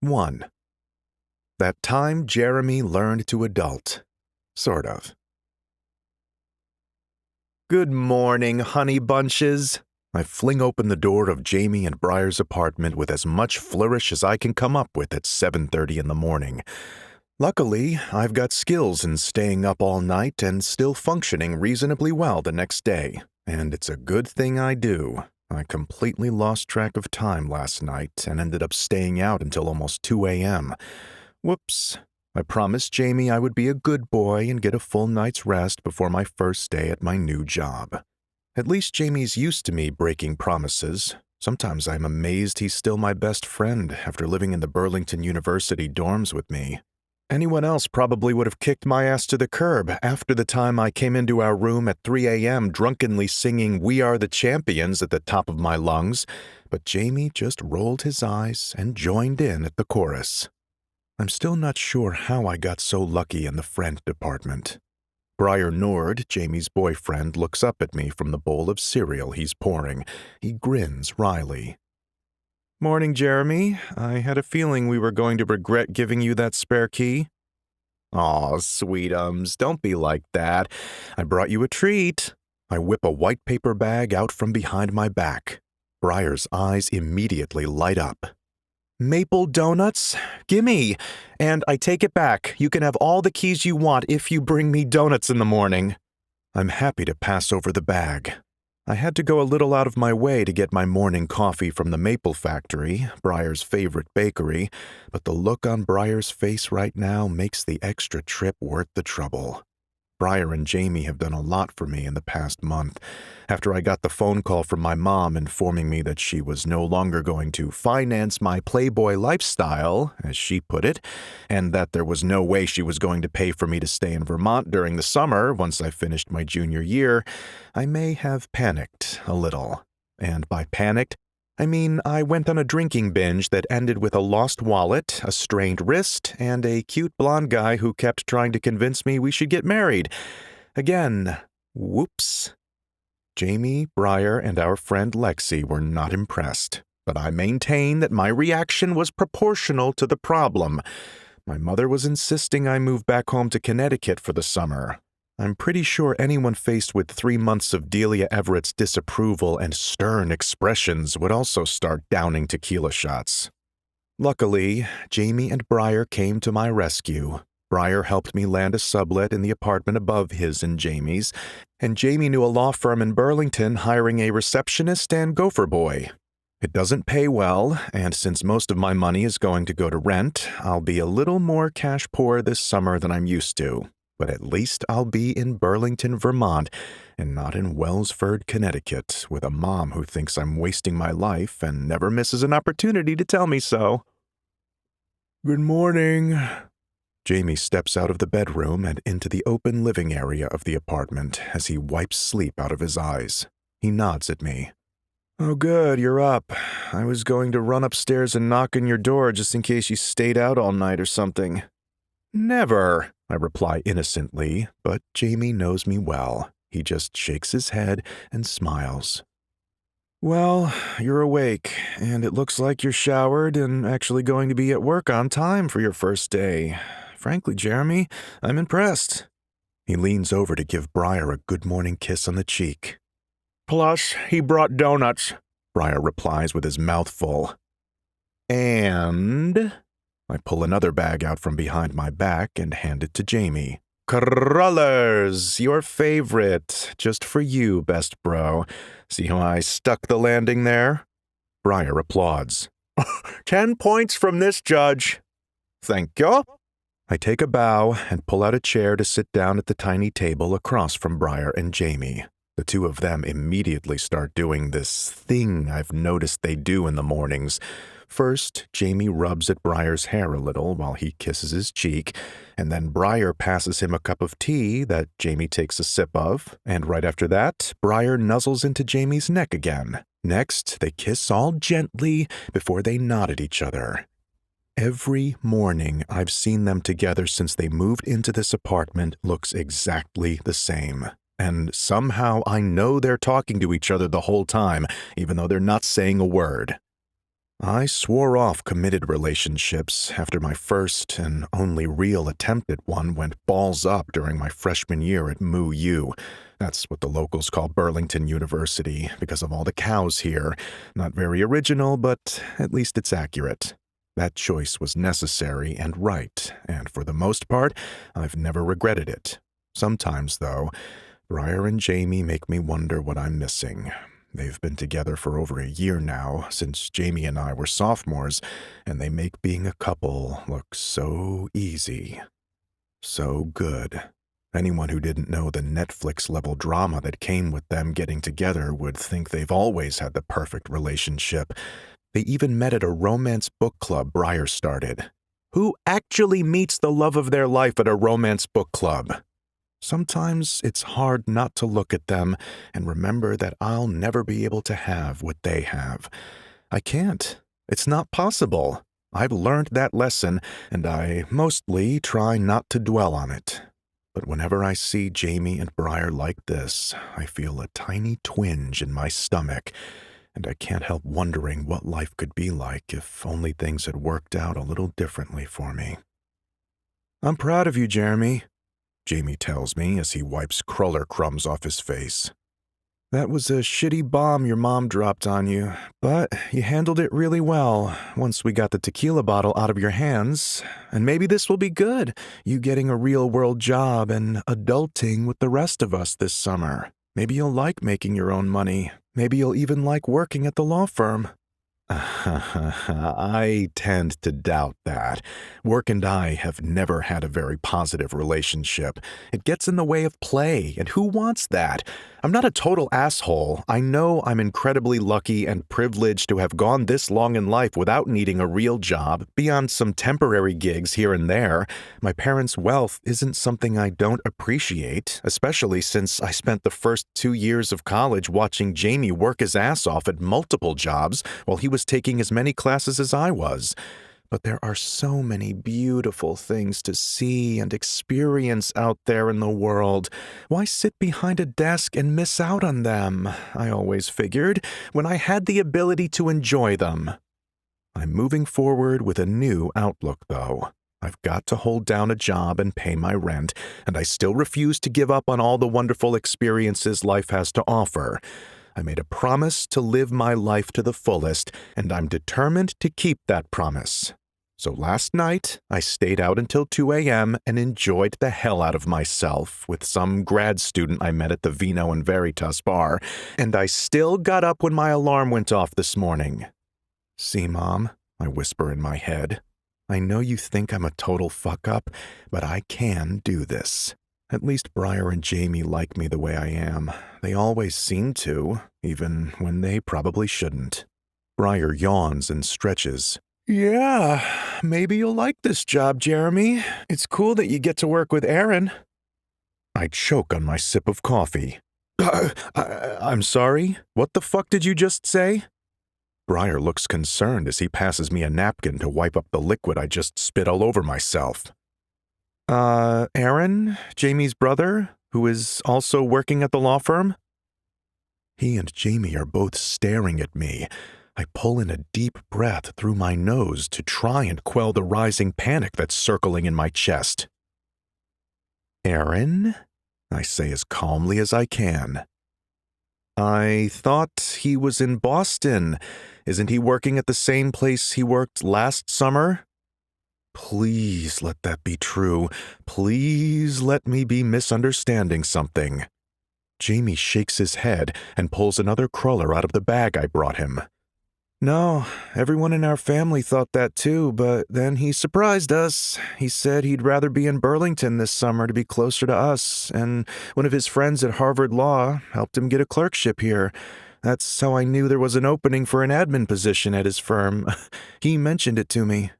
1. That time Jeremy learned to adult. Sort of. Good morning, honey bunches. I fling open the door of Jamie and Briar's apartment with as much flourish as I can come up with at 7:30 in the morning. Luckily, I've got skills in staying up all night and still functioning reasonably well the next day, and it's a good thing I do. I completely lost track of time last night and ended up staying out until almost 2 a.m. Whoops. I promised Jamie I would be a good boy and get a full night's rest before my first day at my new job. At least Jamie's used to me breaking promises. Sometimes I'm amazed he's still my best friend after living in the Burlington University dorms with me. Anyone else probably would have kicked my ass to the curb after the time I came into our room at 3 a.m. drunkenly singing "We Are the Champions" at the top of my lungs, but Jamie just rolled his eyes and joined in at the chorus. I'm still not sure how I got so lucky in the friend department. Briar Nord, Jamie's boyfriend, looks up at me from the bowl of cereal he's pouring. He grins wryly. Morning, Jeremy. I had a feeling we were going to regret giving you that spare key. Aw, sweetums, don't be like that. I brought you a treat. I whip a white paper bag out from behind my back. Briar's eyes immediately light up. Maple donuts? Gimme! And I take it back. You can have all the keys you want if you bring me donuts in the morning. I'm happy to pass over the bag. I had to go a little out of my way to get my morning coffee from the Maple Factory, Briar's favorite bakery, but the look on Briar's face right now makes the extra trip worth the trouble. Briar and Jamie have done a lot for me in the past month. After I got the phone call from my mom informing me that she was no longer going to finance my playboy lifestyle, as she put it, and that there was no way she was going to pay for me to stay in Vermont during the summer once I finished my junior year, I may have panicked a little. And by panicked, I mean I went on a drinking binge that ended with a lost wallet, a strained wrist, and a cute blonde guy who kept trying to convince me we should get married. Again, whoops. Jamie, Briar, and our friend Lexi were not impressed, but I maintain that my reaction was proportional to the problem. My mother was insisting I move back home to Connecticut for the summer. I'm pretty sure anyone faced with 3 months of Delia Everett's disapproval and stern expressions would also start downing tequila shots. Luckily, Jamie and Briar came to my rescue. Briar helped me land a sublet in the apartment above his and Jamie's, and Jamie knew a law firm in Burlington hiring a receptionist and gopher boy. It doesn't pay well, and since most of my money is going to go to rent, I'll be a little more cash poor this summer than I'm used to. But at least I'll be in Burlington, Vermont, and not in Wellsford, Connecticut, with a mom who thinks I'm wasting my life and never misses an opportunity to tell me so. Good morning. Jamie steps out of the bedroom and into the open living area of the apartment as he wipes sleep out of his eyes. He nods at me. Oh, good, you're up. I was going to run upstairs and knock on your door just in case you stayed out all night or something. Never, I reply innocently, but Jamie knows me well. He just shakes his head and smiles. Well, you're awake, and it looks like you're showered and actually going to be at work on time for your first day. Frankly, Jeremy, I'm impressed. He leans over to give Briar a good morning kiss on the cheek. Plus, he brought donuts, Briar replies with his mouth full. And I pull another bag out from behind my back and hand it to Jamie. Crullers, your favorite. Just for you, best bro. See how I stuck the landing there? Briar applauds. 10 points from this judge. Thank you. I take a bow and pull out a chair to sit down at the tiny table across from Briar and Jamie. The two of them immediately start doing this thing I've noticed they do in the mornings. First, Jamie rubs at Briar's hair a little while he kisses his cheek, and then Briar passes him a cup of tea that Jamie takes a sip of, and right after that, Briar nuzzles into Jamie's neck again. Next, they kiss all gently before they nod at each other. Every morning I've seen them together since they moved into this apartment looks exactly the same. And somehow I know they're talking to each other the whole time, even though they're not saying a word. I swore off committed relationships after my first and only real attempt at one went balls up during my freshman year at Moo U. That's what the locals call Burlington University because of all the cows here. Not very original, but at least it's accurate. That choice was necessary and right, and for the most part, I've never regretted it. Sometimes, though, Briar and Jamie make me wonder what I'm missing. They've been together for over a year now, since Jamie and I were sophomores, and they make being a couple look so easy. So good. Anyone who didn't know the Netflix-level drama that came with them getting together would think they've always had the perfect relationship. They even met at a romance book club Briar started. Who actually meets the love of their life at a romance book club? Sometimes it's hard not to look at them and remember that I'll never be able to have what they have. I can't. It's not possible. I've learned that lesson, and I mostly try not to dwell on it. But whenever I see Jamie and Briar like this, I feel a tiny twinge in my stomach, and I can't help wondering what life could be like if only things had worked out a little differently for me. "I'm proud of you, Jeremy," Jamie tells me as he wipes cruller crumbs off his face. "That was a shitty bomb your mom dropped on you, but you handled it really well once we got the tequila bottle out of your hands. And maybe this will be good, you getting a real-world job and adulting with the rest of us this summer. Maybe you'll like making your own money. Maybe you'll even like working at the law firm." I tend to doubt that. Work and I have never had a very positive relationship. It gets in the way of play, and who wants that? I'm not a total asshole. I know I'm incredibly lucky and privileged to have gone this long in life without needing a real job, beyond some temporary gigs here and there. My parents' wealth isn't something I don't appreciate, especially since I spent the first 2 years of college watching Jamie work his ass off at multiple jobs while he was taking as many classes as I was. But there are so many beautiful things to see and experience out there in the world. Why sit behind a desk and miss out on them, I always figured, when I had the ability to enjoy them? I'm moving forward with a new outlook, though. I've got to hold down a job and pay my rent, and I still refuse to give up on all the wonderful experiences life has to offer. I made a promise to live my life to the fullest, and I'm determined to keep that promise. So last night, I stayed out until 2 a.m. and enjoyed the hell out of myself with some grad student I met at the Vino and Veritas bar, and I still got up when my alarm went off this morning. "See, Mom," I whisper in my head, "I know you think I'm a total fuck-up, but I can do this. At least Briar and Jamie like me the way I am. They always seem to, even when they probably shouldn't." Briar yawns and stretches. "Yeah, maybe you'll like this job, Jeremy. It's cool that you get to work with errand." I choke on my sip of coffee. I'm sorry? What the fuck did you just say?" Briar looks concerned as he passes me a napkin to wipe up the liquid I just spit all over myself. Aaron, Jamie's brother, who is also working at the law firm?" He and Jamie are both staring at me. I pull in a deep breath through my nose to try and quell the rising panic that's circling in my chest. "Aaron?" I say as calmly as I can. "I thought he was in Boston. Isn't he working at the same place he worked last summer?" Please let that be true. Please let me be misunderstanding something. Jamie shakes his head and pulls another cruller out of the bag I brought him. "No, everyone in our family thought that too, but then he surprised us. He said he'd rather be in Burlington this summer to be closer to us, and one of his friends at Harvard Law helped him get a clerkship here. That's how I knew there was an opening for an admin position at his firm. He mentioned it to me."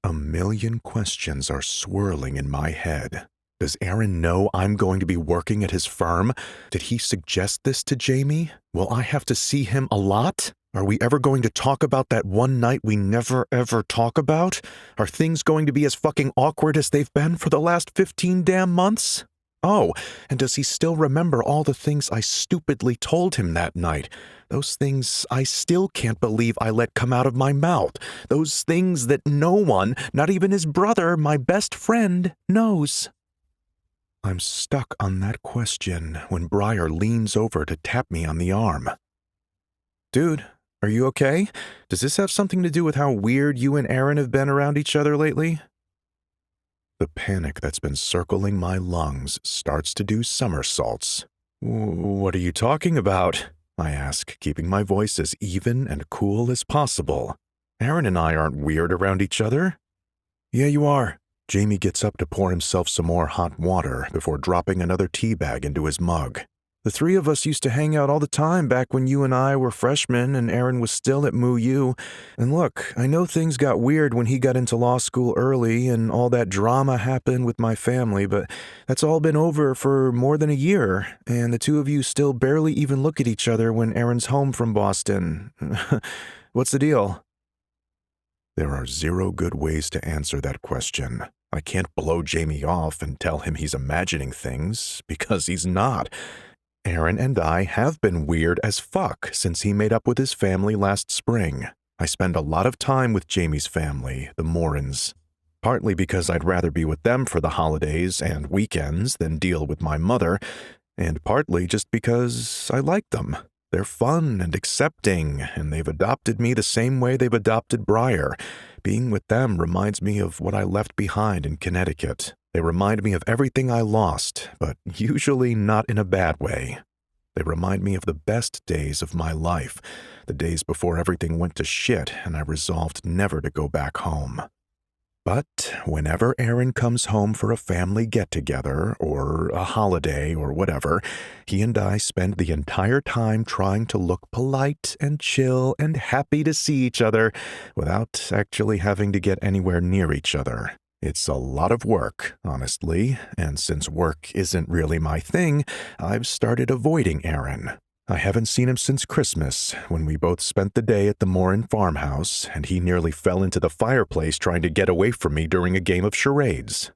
A million questions are swirling in my head. Does Aaron know I'm going to be working at his firm? Did he suggest this to Jamie? Will I have to see him a lot? Are we ever going to talk about that one night we never ever talk about? Are things going to be as fucking awkward as they've been for the last 15 damn months? Oh, and does he still remember all the things I stupidly told him that night? Those things I still can't believe I let come out of my mouth. Those things that no one, not even his brother, my best friend, knows. I'm stuck on that question when Briar leans over to tap me on the arm. Dude, are you okay? Does this have something to do with how weird you and Aaron have been around each other lately? The panic that's been circling my lungs starts to do somersaults. What are you talking about? I ask, keeping my voice as even and cool as possible. Aaron and I aren't weird around each other. Yeah, you are. Jamie gets up to pour himself some more hot water before dropping another tea bag into his mug. The three of us used to hang out all the time back when you and I were freshmen and Aaron was still at MU. And look, I know things got weird when he got into law school early and all that drama happened with my family, but that's all been over for more than a year, and the two of you still barely even look at each other when Aaron's home from Boston. What's the deal? There are zero good ways to answer that question. I can't blow Jamie off and tell him he's imagining things, because he's not. Aaron and I have been weird as fuck since he made up with his family last spring. I spend a lot of time with Jamie's family, the Morans. Partly because I'd rather be with them for the holidays and weekends than deal with my mother, and partly just because I like them. They're fun and accepting, and they've adopted me the same way they've adopted Briar. Being with them reminds me of what I left behind in Connecticut. They remind me of everything I lost, but usually not in a bad way. They remind me of the best days of my life, the days before everything went to shit and I resolved never to go back home. But whenever Aaron comes home for a family get-together or a holiday or whatever, he and I spend the entire time trying to look polite and chill and happy to see each other without actually having to get anywhere near each other. It's a lot of work, honestly, and since work isn't really my thing, I've started avoiding Aaron. I haven't seen him since Christmas, when we both spent the day at the Morin farmhouse, and he nearly fell into the fireplace trying to get away from me during a game of charades.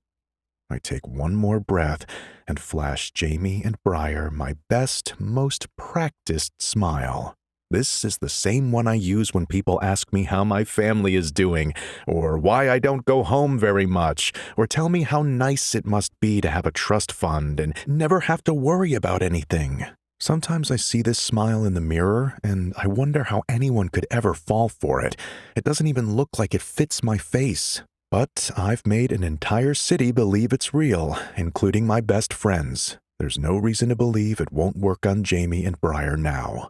I take one more breath and flash Jamie and Briar my best, most practiced smile. This is the same one I use when people ask me how my family is doing, or why I don't go home very much, or tell me how nice it must be to have a trust fund and never have to worry about anything. Sometimes I see this smile in the mirror, and I wonder how anyone could ever fall for it. It doesn't even look like it fits my face. But I've made an entire city believe it's real, including my best friends. There's no reason to believe it won't work on Jamie and Briar now.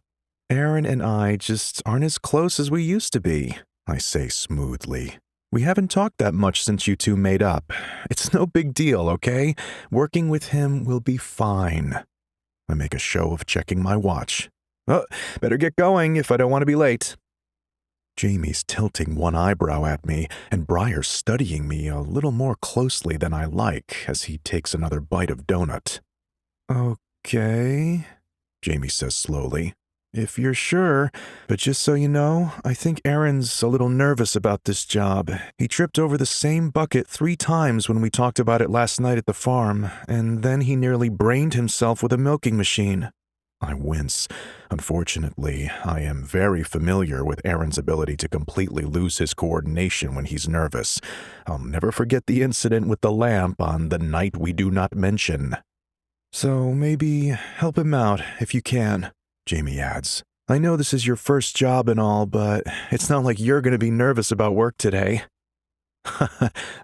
Aaron and I just aren't as close as we used to be, I say smoothly. We haven't talked that much since you two made up. It's no big deal, okay? Working with him will be fine. I make a show of checking my watch. Oh, better get going if I don't want to be late. Jamie's tilting one eyebrow at me, and Briar's studying me a little more closely than I like as he takes another bite of donut. Okay, Jamie says slowly. If you're sure, but just so you know, I think Aaron's a little nervous about this job. He tripped over the same bucket 3 times when we talked about it last night at the farm, and then he nearly brained himself with a milking machine. I wince. Unfortunately, I am very familiar with Aaron's ability to completely lose his coordination when he's nervous. I'll never forget the incident with the lamp on the night we do not mention. So maybe help him out if you can, Jamie adds. I know this is your first job and all, but it's not like you're going to be nervous about work today.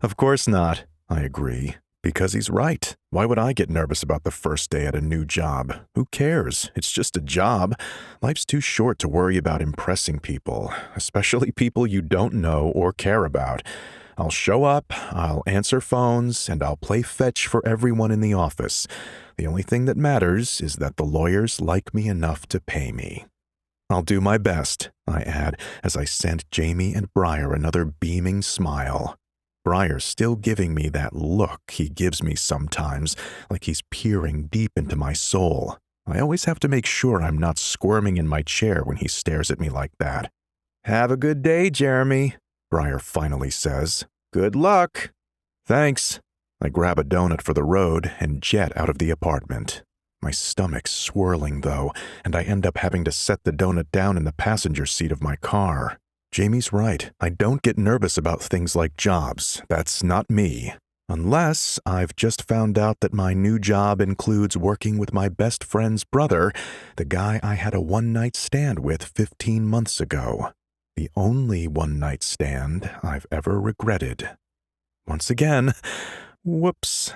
Of course not, I agree. Because he's right. Why would I get nervous about the first day at a new job? Who cares? It's just a job. Life's too short to worry about impressing people, especially people you don't know or care about. I'll show up, I'll answer phones, and I'll play fetch for everyone in the office. The only thing that matters is that the lawyers like me enough to pay me. I'll do my best, I add, as I send Jamie and Briar another beaming smile. Briar's still giving me that look he gives me sometimes, like he's peering deep into my soul. I always have to make sure I'm not squirming in my chair when he stares at me like that. Have a good day, Jeremy, Briar finally says. Good luck. Thanks, I grab a donut for the road and jet out of the apartment. My stomach's swirling, though, and I end up having to set the donut down in the passenger seat of my car. Jamie's right. I don't get nervous about things like jobs. That's not me. Unless I've just found out that my new job includes working with my best friend's brother, the guy I had a one-night stand with 15 months ago. The only one-night stand I've ever regretted. Once again, whoops.